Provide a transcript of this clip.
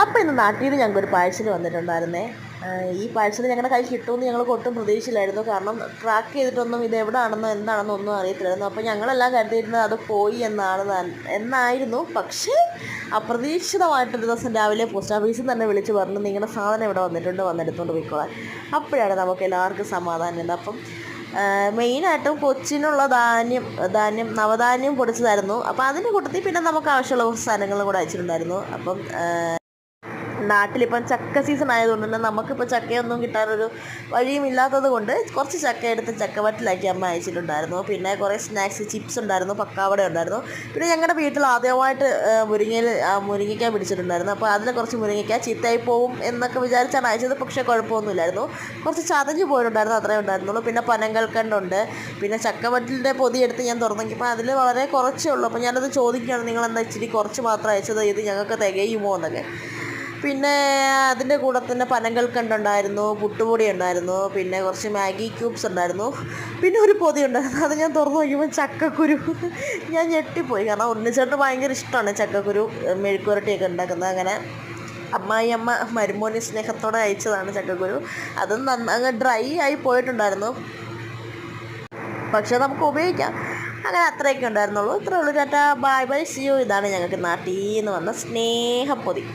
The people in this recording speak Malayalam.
അപ്പോൾ ഇന്ന് നാട്ടിൽ നിന്ന് ഞങ്ങൾക്കൊരു പാഴ്സൽ വന്നിട്ടുണ്ടായിരുന്നേ. ഈ പാഴ്സൽ ഞങ്ങളുടെ കയ്യിൽ കിട്ടുമെന്ന് ഞങ്ങൾക്ക് ഒട്ടും പ്രതീക്ഷയില്ലായിരുന്നു. കാരണം ട്രാക്ക് ചെയ്തിട്ടൊന്നും ഇത് എവിടെയാണെന്നോ എന്താണെന്നോ ഒന്നും അറിയത്തില്ലായിരുന്നു. അപ്പോൾ ഞങ്ങളെല്ലാം കരുതിയിരുന്നത് അത് പോയി എന്നായിരുന്നു. പക്ഷേ അപ്രതീക്ഷിതമായിട്ടൊരു ദിവസം രാവിലെ പോസ്റ്റ് ഓഫീസിൽ തന്നെ വിളിച്ച് പറഞ്ഞു, നിങ്ങളുടെ സാധനം ഇവിടെ വന്നെടുത്തുകൊണ്ട് പോയിക്കോളാൻ. അപ്പോഴാണ് നമുക്ക് എല്ലാവർക്കും സമാധാനം. അപ്പം മെയിനായിട്ടും കൊച്ചിനുള്ള നവധാന്യം പൊടിച്ചതായിരുന്നു. അപ്പോൾ അതിൻ്റെ കൂട്ടത്തിൽ പിന്നെ നമുക്ക് ആവശ്യമുള്ള കുറച്ച് സാധനങ്ങളും കൂടെ അയച്ചിട്ടുണ്ടായിരുന്നു. അപ്പം നാട്ടിലിപ്പം ചക്ക സീസൺ ആയതുകൊണ്ട് തന്നെ നമുക്കിപ്പോൾ ചക്കയൊന്നും കിട്ടാനൊരു വഴിയും ഇല്ലാത്തത് കൊണ്ട് കുറച്ച് ചക്ക എടുത്ത് ചക്കവറ്റിലാക്കി അമ്മ അയച്ചിട്ടുണ്ടായിരുന്നു. പിന്നെ കുറേ സ്നാക്സ്, ചിപ്സ് ഉണ്ടായിരുന്നു, പക്കാവട ഉണ്ടായിരുന്നു. പിന്നെ ഞങ്ങളുടെ വീട്ടിൽ ആദ്യമായിട്ട് മുരിങ്ങയ്ക്ക പിടിച്ചിട്ടുണ്ടായിരുന്നു. അപ്പോൾ അതിൽ കുറച്ച് മുരിങ്ങയ്ക്ക ചീത്തയായി പോവും എന്നൊക്കെ വിചാരിച്ചാണ് അയച്ചത്. പക്ഷേ കുഴപ്പമൊന്നുമില്ലായിരുന്നു. കുറച്ച് ചതഞ്ഞ് പോയിട്ടുണ്ടായിരുന്നു, അത്രേ ഉണ്ടായിരുന്നുള്ളൂ. പിന്നെ പനങ്കൽക്കണ്ടുണ്ട്. പിന്നെ ചക്കവറ്റിൻ്റെ പൊതിയെടുത്ത് ഞാൻ തുറന്നെങ്കിപ്പോൾ അതിൽ വളരെ കുറച്ചേ ഉള്ളൂ. അപ്പോൾ ഞാനത് ചോദിക്കുകയാണ്, നിങ്ങളെന്താ ഇച്ചിരി കുറച്ച് മാത്രം അയച്ചത്, ഇത് ഞങ്ങൾക്ക് തികയുമോ എന്നൊക്കെ. പിന്നെ അതിൻ്റെ കൂടെ തന്നെ പനങ്കൽക്കണ്ടുണ്ടായിരുന്നു, പുട്ടുപൊടി ഉണ്ടായിരുന്നു, പിന്നെ കുറച്ച് മാഗി ക്യൂബ്സ് ഉണ്ടായിരുന്നു, പിന്നെ ഒരു പൊതി ഉണ്ടായിരുന്നു. അത് ഞാൻ തുറന്നു നോക്കിയപ്പോൾ ചക്കക്കുരു. ഞാൻ ഞെട്ടിപ്പോയി. കാരണം ഉണ്ണിച്ചേട്ടന് ഭയങ്കര ഇഷ്ടമാണ് ചക്കക്കുരു മെഴുക്കുവരട്ടിയൊക്കെ ഉണ്ടാക്കുന്നത്. അങ്ങനെ അമ്മായിയമ്മ മരുമോനെ സ്നേഹത്തോടെ അയച്ചതാണ് ചക്കക്കുരു. അതും അങ്ങ് ഡ്രൈ ആയി പോയിട്ടുണ്ടായിരുന്നു, പക്ഷെ നമുക്ക് ഉപയോഗിക്കാം. അങ്ങനെ അത്രയൊക്കെ ഉണ്ടായിരുന്നുള്ളൂ. ഇത്രയേ ഉള്ളൂ. Tata, bye bye, see you. ഇതാണ് ഞങ്ങൾക്ക് നാട്ടിൽ നിന്ന് വന്ന സ്നേഹപ്പൊതി.